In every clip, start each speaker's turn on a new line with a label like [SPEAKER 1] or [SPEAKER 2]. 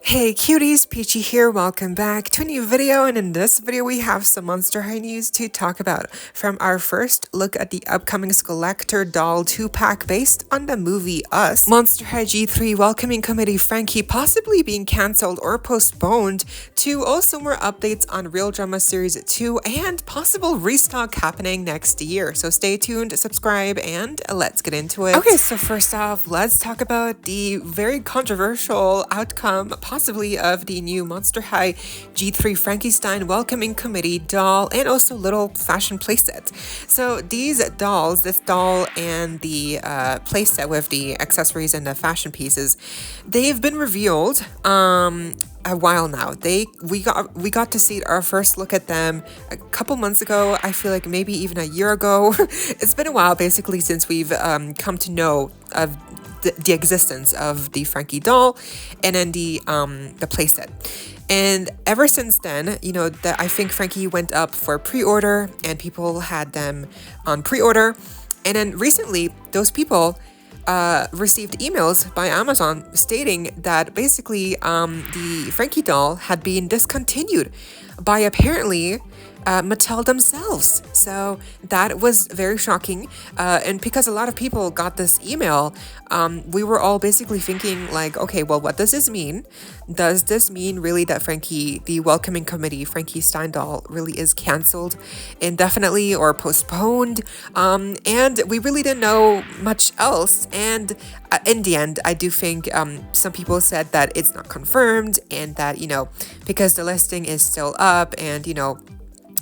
[SPEAKER 1] Hey cuties, PeachY here, welcome back to a new video, and in this video we have some Monster High news to talk about. From our first look at the upcoming Skullector doll 2-pack based on the movie Us, Monster High G3 welcoming committee Frankie possibly being cancelled or postponed, to also more updates on Real Drama Series 2 and possible restock happening next year. So stay tuned, subscribe, and let's get into it. Okay, so first off, let's talk about the very controversial outcome possibly of the new Monster High G3 Frankenstein welcoming committee doll and also little fashion playset. So these dolls, this doll and the playset with the accessories and the fashion pieces, they've been revealed a while now. We got to see our first look at them a couple months ago. I feel like maybe even a year ago. It's been a while basically since we've come to know of the existence of the Frankie doll and then the playset. And ever since then, you know, I think Frankie went up for pre-order and people had them on pre-order. And then recently, those people received emails by Amazon stating that basically the Frankie doll had been discontinued by apparently Mattel themselves. So that was very shocking, and because a lot of people got this email, we were all basically thinking like, okay, well, what does this mean? Does this mean really that Frankie, the welcoming committee Frankenstein doll, really is cancelled indefinitely or postponed? And we really didn't know much else, and in the end, I do think some people said that it's not confirmed and that, you know, because the listing is still up and, you know,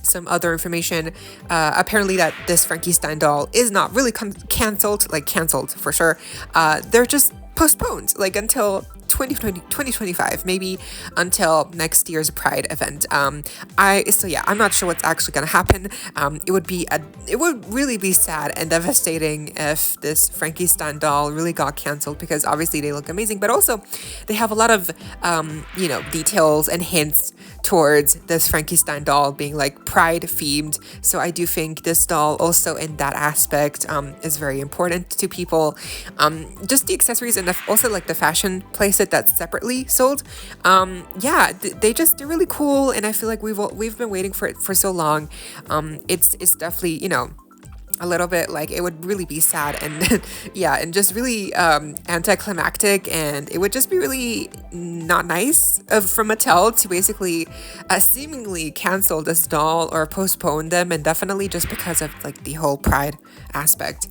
[SPEAKER 1] some other information, apparently that this Frankenstein doll is not really cancelled for sure. They're just postponed like until 2025, maybe until next year's Pride event. I'm not sure what's actually gonna happen. It would really be sad and devastating if this Frankenstein doll really got cancelled, because obviously they look amazing, but also they have a lot of you know, details and hints towards this Frankenstein doll being like Pride themed. So I do think this doll also in that aspect is very important to people. Just the accessories and also like the fashion playset that's separately sold. They're really cool, and I feel like we've been waiting for it for so long. It's definitely, you know, a little bit like it would really be sad and yeah, and just really anticlimactic, and it would just be really not nice from Mattel to basically seemingly cancel this doll or postpone them, and definitely just because of like the whole Pride aspect.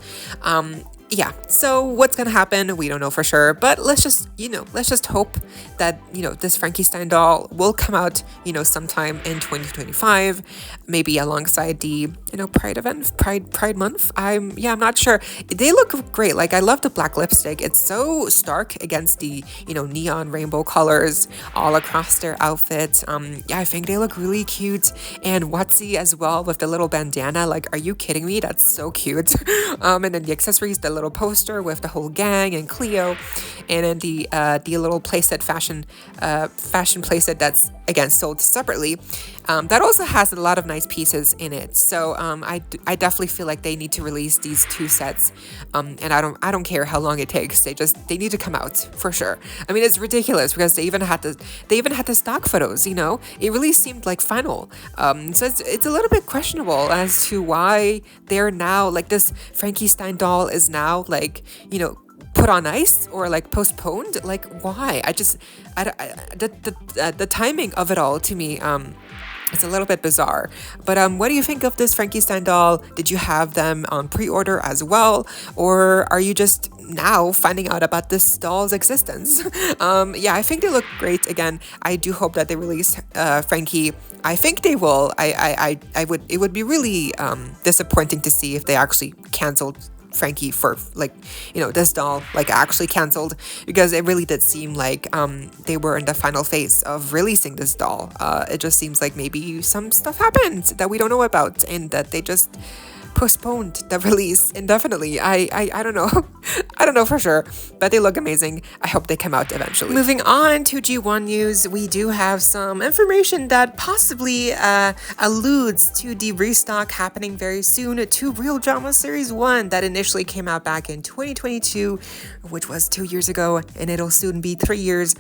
[SPEAKER 1] So what's gonna happen, we don't know for sure, but let's just hope that, you know, this Frankenstein doll will come out, you know, sometime in 2025, maybe alongside the, you know, Pride event, Pride month. I'm not sure. They look great. Like, I love the black lipstick. It's so stark against the, you know, neon rainbow colors all across their outfits. I think they look really cute, and Watsy as well with the little bandana. Like, are you kidding me? That's so cute. And then the accessories, the little poster with the whole gang and Cleo, and then the little playset fashion playset that's again sold separately. That also has a lot of nice pieces in it. So I definitely feel like they need to release these two sets, and I don't care how long it takes. They need to come out for sure. I mean, it's ridiculous because they even had the stock photos. You know, it really seemed like final. So it's a little bit questionable as to why they're now like this Frankenstein doll is now like, you know, put on ice or like postponed. Like, why? The timing of it all to me, it's a little bit bizarre. But what do you think of this Frankenstein doll? Did you have them on pre-order as well, or are you just now finding out about this doll's existence? I think they look great. Again, I do hope that they release Frankie. I think they will. It would be really disappointing to see if they actually canceled Frankie for, like, you know, this doll like actually canceled, because it really did seem like they were in the final phase of releasing this doll. It just seems like maybe some stuff happened that we don't know about, and that they just postponed the release indefinitely. I don't know. I don't know for sure, but they look amazing. I hope they come out eventually. Moving on to G1 news, we do have some information that possibly alludes to the restock happening very soon to Real Drama Series 1 that initially came out back in 2022, which was 2 years ago, and it'll soon be 3 years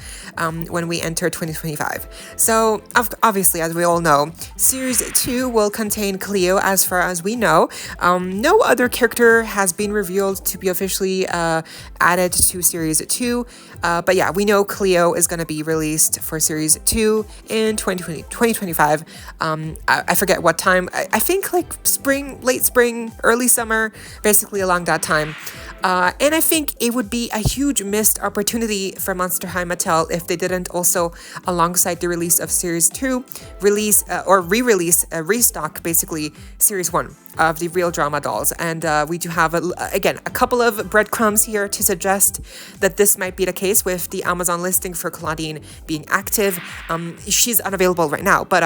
[SPEAKER 1] when we enter 2025. So obviously, as we all know, Series 2 will contain Cleo as far as we know. No other character has been revealed to be officially added to Series 2, but yeah, we know Cleo is going to be released for Series 2 in 2025. I forget what time. I think like spring, late spring, early summer, basically along that time. And I think it would be a huge missed opportunity for Monster High Mattel if they didn't also, alongside the release of Series 2, release or re-release, restock basically Series 1 of the Real Drama dolls. And we do have, again, a couple of breadcrumbs here to suggest that this might be the case with the Amazon listing for Claudine being active. She's unavailable right now, but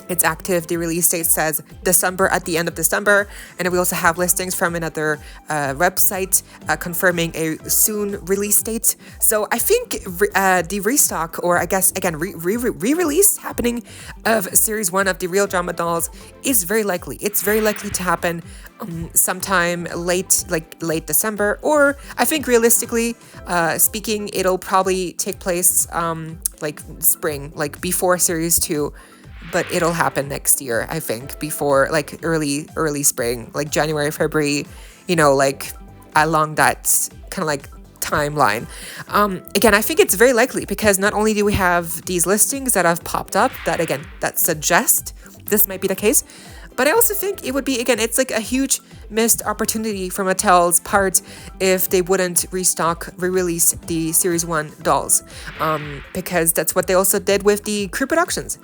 [SPEAKER 1] it's active. The release date says December, at the end of December. And we also have listings from another website confirming a soon release date. So I think the restock, or I guess, again, re-release happening of Series 1 of the Real Drama dolls is very likely. It's very likely to happen sometime late December, or I think realistically speaking, it'll probably take place like spring, like before Series 2. But it'll happen next year, I think, before like early spring, like January, February, you know, like along that kind of like timeline. Again, I think it's very likely because not only do we have these listings that have popped up that suggest this might be the case, but I also think it would be, again, it's like a huge missed opportunity from Mattel's part if they wouldn't re-release the Series 1 dolls, because that's what they also did with the crew productions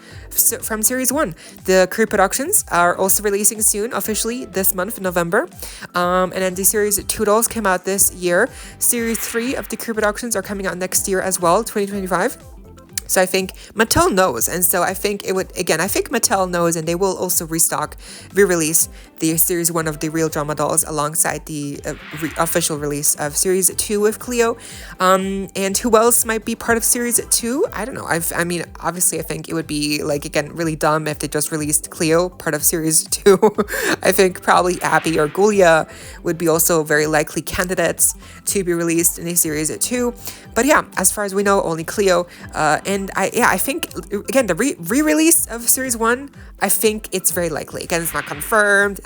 [SPEAKER 1] from Series 1. The crew productions are also releasing soon, officially this month, November, and then the Series 2 dolls came out this year. Series 3 of the crew productions are coming out next year as well, 2025. So I think Mattel knows, and so I think it would, again, I think Mattel knows, and they will also re-release the Series 1 of the Real Drama dolls alongside the official release of Series 2 with Cleo. And who else might be part of Series 2? I don't know. I mean, obviously, I think it would be, like, again, really dumb if they just released Cleo, part of Series 2. I think probably Abby or Gulia would be also very likely candidates to be released in a Series 2. But yeah, as far as we know, only Cleo. And I think, again, the re-release of Series 1, I think it's very likely. Again, it's not confirmed,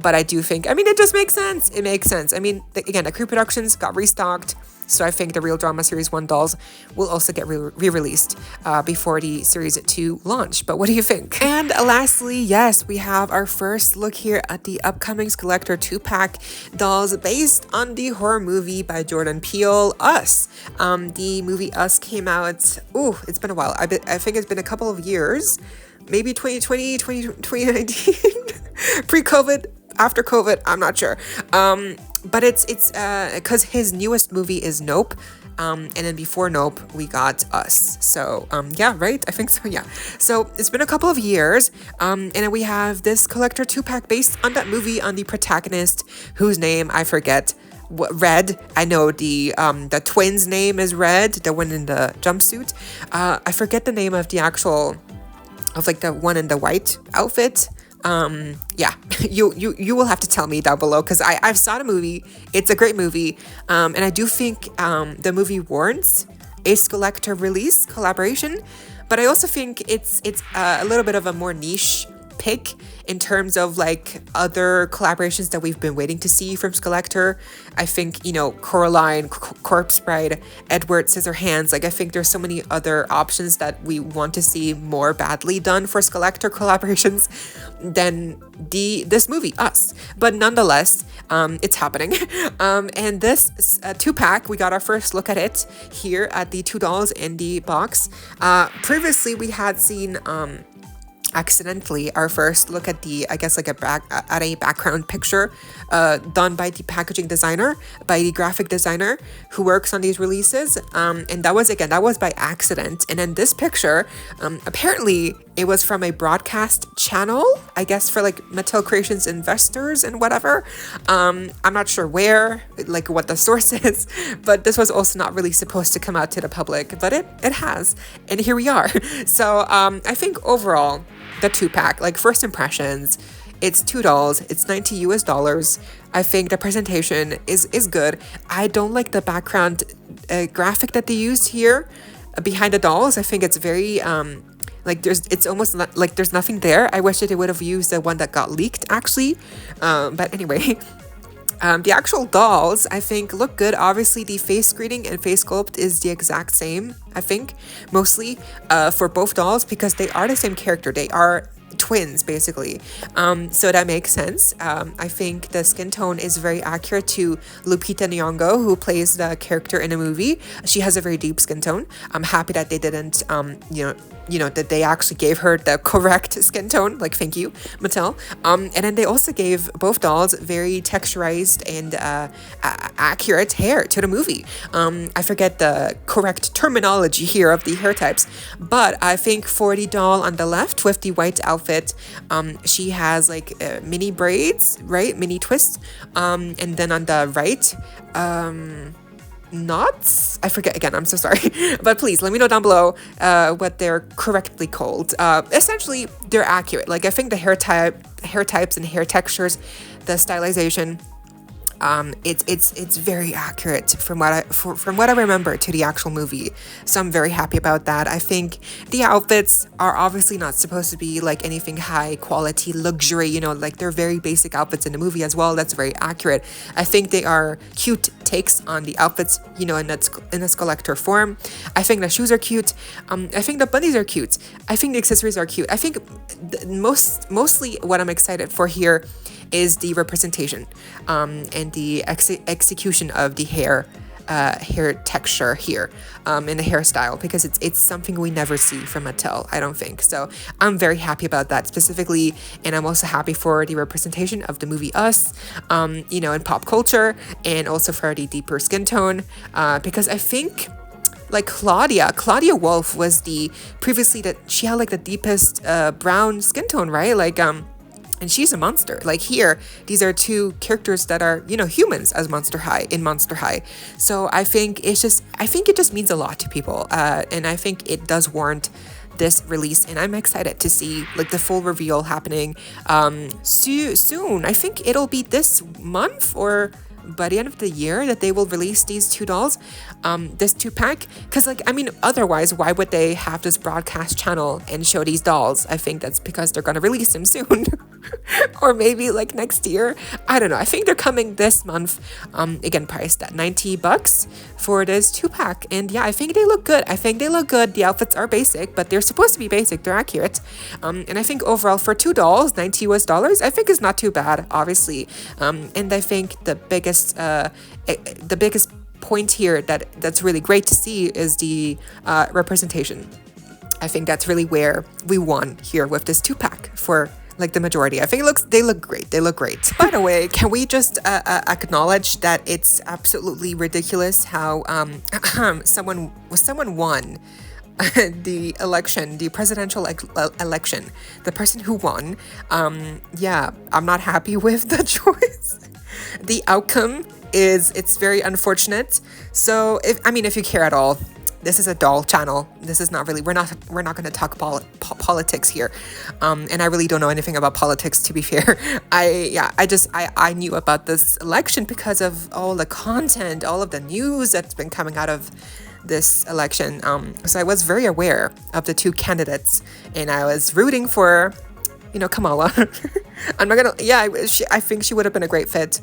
[SPEAKER 1] but I do think, I mean, it just makes sense. It makes sense. I mean, again, the crew productions got restocked, so I think the Real Drama Series 1 dolls will also get re-released before the Series 2 launch. But what do you think? And lastly, yes, we have our first look here at the upcoming Skullector 2-pack dolls based on the horror movie by Jordan Peele, Us. The movie Us came out, it's been a while. I think it's been a couple of years, maybe 2020, 2019, pre-COVID, after COVID, I'm not sure. But it's because his newest movie is Nope, and then before Nope we got Us. So yeah, right, I think so. Yeah, so it's been a couple of years, and then we have this Skullector 2-pack based on that movie, on the protagonist whose name I forget. Red. I know the twin's name is Red, the one in the jumpsuit. I forget the name of the actual, of like the one in the white outfit. Yeah, you will have to tell me down below, because I've saw the movie. It's a great movie, and I do think the movie warrants a Skullector release collaboration, but I also think it's a little bit of a more niche pick in terms of like other collaborations that we've been waiting to see from Skullector. I think, you know, Coraline, Corpse Bride, Edward Scissorhands, like I think there's so many other options that we want to see more badly done for Skullector collaborations than this movie, Us. But nonetheless, it's happening. And this 2-pack, we got our first look at it here at the 2 dolls in the box. Previously, we had seen accidentally our first look at the, I guess, like at a background picture done by the packaging designer, by the graphic designer who works on these releases, and that was by accident. And then this picture, apparently it was from a broadcast channel, I guess, for like Mattel Creations investors and whatever. I'm not sure where, like what the source is, but this was also not really supposed to come out to the public, but it has, and here we are. So I think overall, the 2-pack, like first impressions, it's $2, it's $90 US. I think the presentation is good. I don't like the background graphic that they used here behind the dolls. I think it's very like it's almost like there's nothing there. I wish that they would have used the one that got leaked actually, but anyway. The actual dolls, I think, look good. Obviously, the face greeting and face sculpt is the exact same, I think, mostly for both dolls, because they are the same character. They are twins, basically. So that makes sense. I think the skin tone is very accurate to Lupita Nyong'o, who plays the character in the movie. She has a very deep skin tone. I'm happy that they didn't, that they actually gave her the correct skin tone. Like, thank you, Mattel. And then they also gave both dolls very texturized and accurate hair to the movie. I forget the correct terminology here of the hair types, but I think for the doll on the left with the white outfit, she has like mini braids, right? Mini twists. And then on the right, knots, I forget again, I'm so sorry, but please let me know down below what they're correctly called. Essentially they're accurate. Like, I think the hair types and hair textures, the stylization, it's very accurate from what I remember to the actual movie. So I'm very happy about that. I think the outfits are obviously not supposed to be like anything high quality luxury, like they're very basic outfits in the movie as well. That's very accurate. I think they are cute takes on the outfits, in a Skullector form. I think the shoes are cute. I think the bunnies are cute. I think the accessories are cute. I think mostly what I'm excited for here is the representation and the execution of the hair texture here and the hairstyle, because it's something we never see from Mattel, I don't think. So I'm very happy about that specifically, and I'm also happy for the representation of the movie Us, in pop culture, and also for the deeper skin tone, because I think like Claudia Wolf was previously that she had like the deepest brown skin tone, right? Like and she's a monster. Like here, these are two characters that are, humans as Monster High. So I think it just means a lot to people. And I think it does warrant this release, and I'm excited to see like the full reveal happening soon. I think it'll be this month or by the end of the year that they will release these two dolls, this 2-pack, because otherwise why would they have this broadcast channel and show these dolls? I think that's because they're going to release them soon or maybe like next year, I don't know. I think they're coming this month, again priced at $90 for this 2-pack, and yeah, I think they look good. The outfits are basic, but they're supposed to be basic, they're accurate, and I think overall for two dolls, $90 I think is not too bad, obviously, and I think the biggest point here that's really great to see is the representation. I think that's really where we won here with this 2-pack for like the majority. I think they look great. By the way, can we just acknowledge that it's absolutely ridiculous how someone won the election, the presidential election, the person who won. I'm not happy with the choice. The outcome it's very unfortunate. So if you care at all, this is a doll channel. This is not really, we're not going to talk politics here. And I really don't know anything about politics, to be fair. I knew about this election because of all the content, all of the news that's been coming out of this election. So I was very aware of the two candidates, and I was rooting for, Kamala. I'm not gonna, I think she would have been a great fit.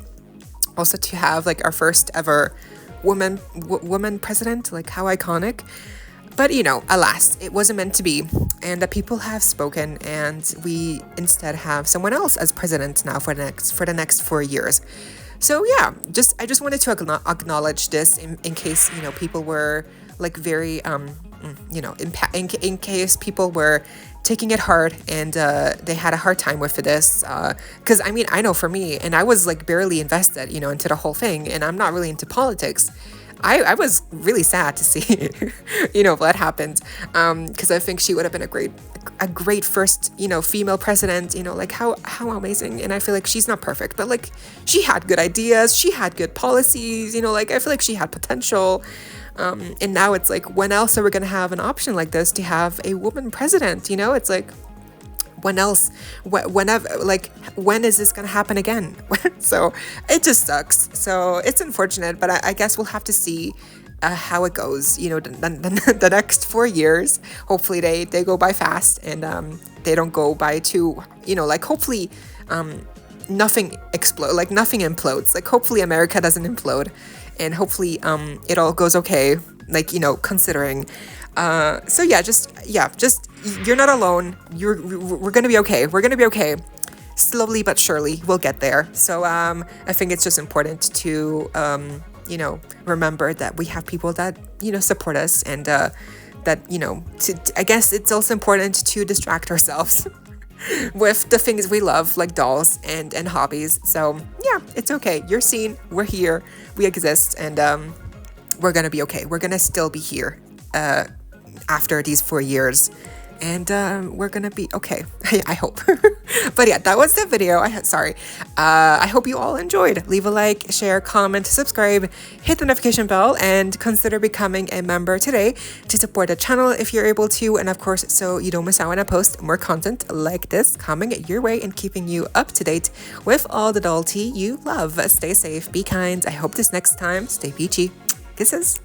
[SPEAKER 1] Also to have like our first ever woman president, like how iconic. But alas, it wasn't meant to be, and the people have spoken, and we instead have someone else as president now for the next 4 years. So yeah, I just wanted to acknowledge this in case people were like very in case people were taking it hard, and they had a hard time with this. Because I mean, I know for me, and I was like barely invested, you know, into the whole thing, and I'm not really into politics. I was really sad to see, you know, what happened, because I think she would have been a great first, you know, female president, you know, like how amazing. And I feel like she's not perfect, but like she had good ideas, she had good policies, you know, like I feel like she had potential. And now it's like, when else are we gonna have an option like this to have a woman president? You know, it's like, when else, whenever, like, when is this gonna happen again? So it just sucks. So it's unfortunate, but I guess we'll have to see how it goes, you know, the next 4 years. Hopefully they go by fast, and they don't go by too, you know, like hopefully nothing implodes. Like hopefully America doesn't implode, and hopefully it all goes okay, like, you know, considering. So yeah, just you're not alone. We're gonna be okay. We're gonna be okay. Slowly but surely, we'll get there. So I think it's just important to you know, remember that we have people that, you know, support us, and that, you know, I guess it's also important to distract ourselves with the things we love, like dolls and hobbies. So yeah, it's okay. You're seen. We're here. We exist, and we're gonna be okay. We're gonna still be here after these 4 years, and we're gonna be okay. I hope. But yeah, that was the video. I hope you all enjoyed. Leave a like, share, comment, subscribe, hit the notification bell, and consider becoming a member today to support the channel if you're able to, and of course, so you don't miss out when I post more content like this coming your way and keeping you up to date with all the doll tea you love. Stay safe, be kind. I hope this next time, stay peachy. Kisses.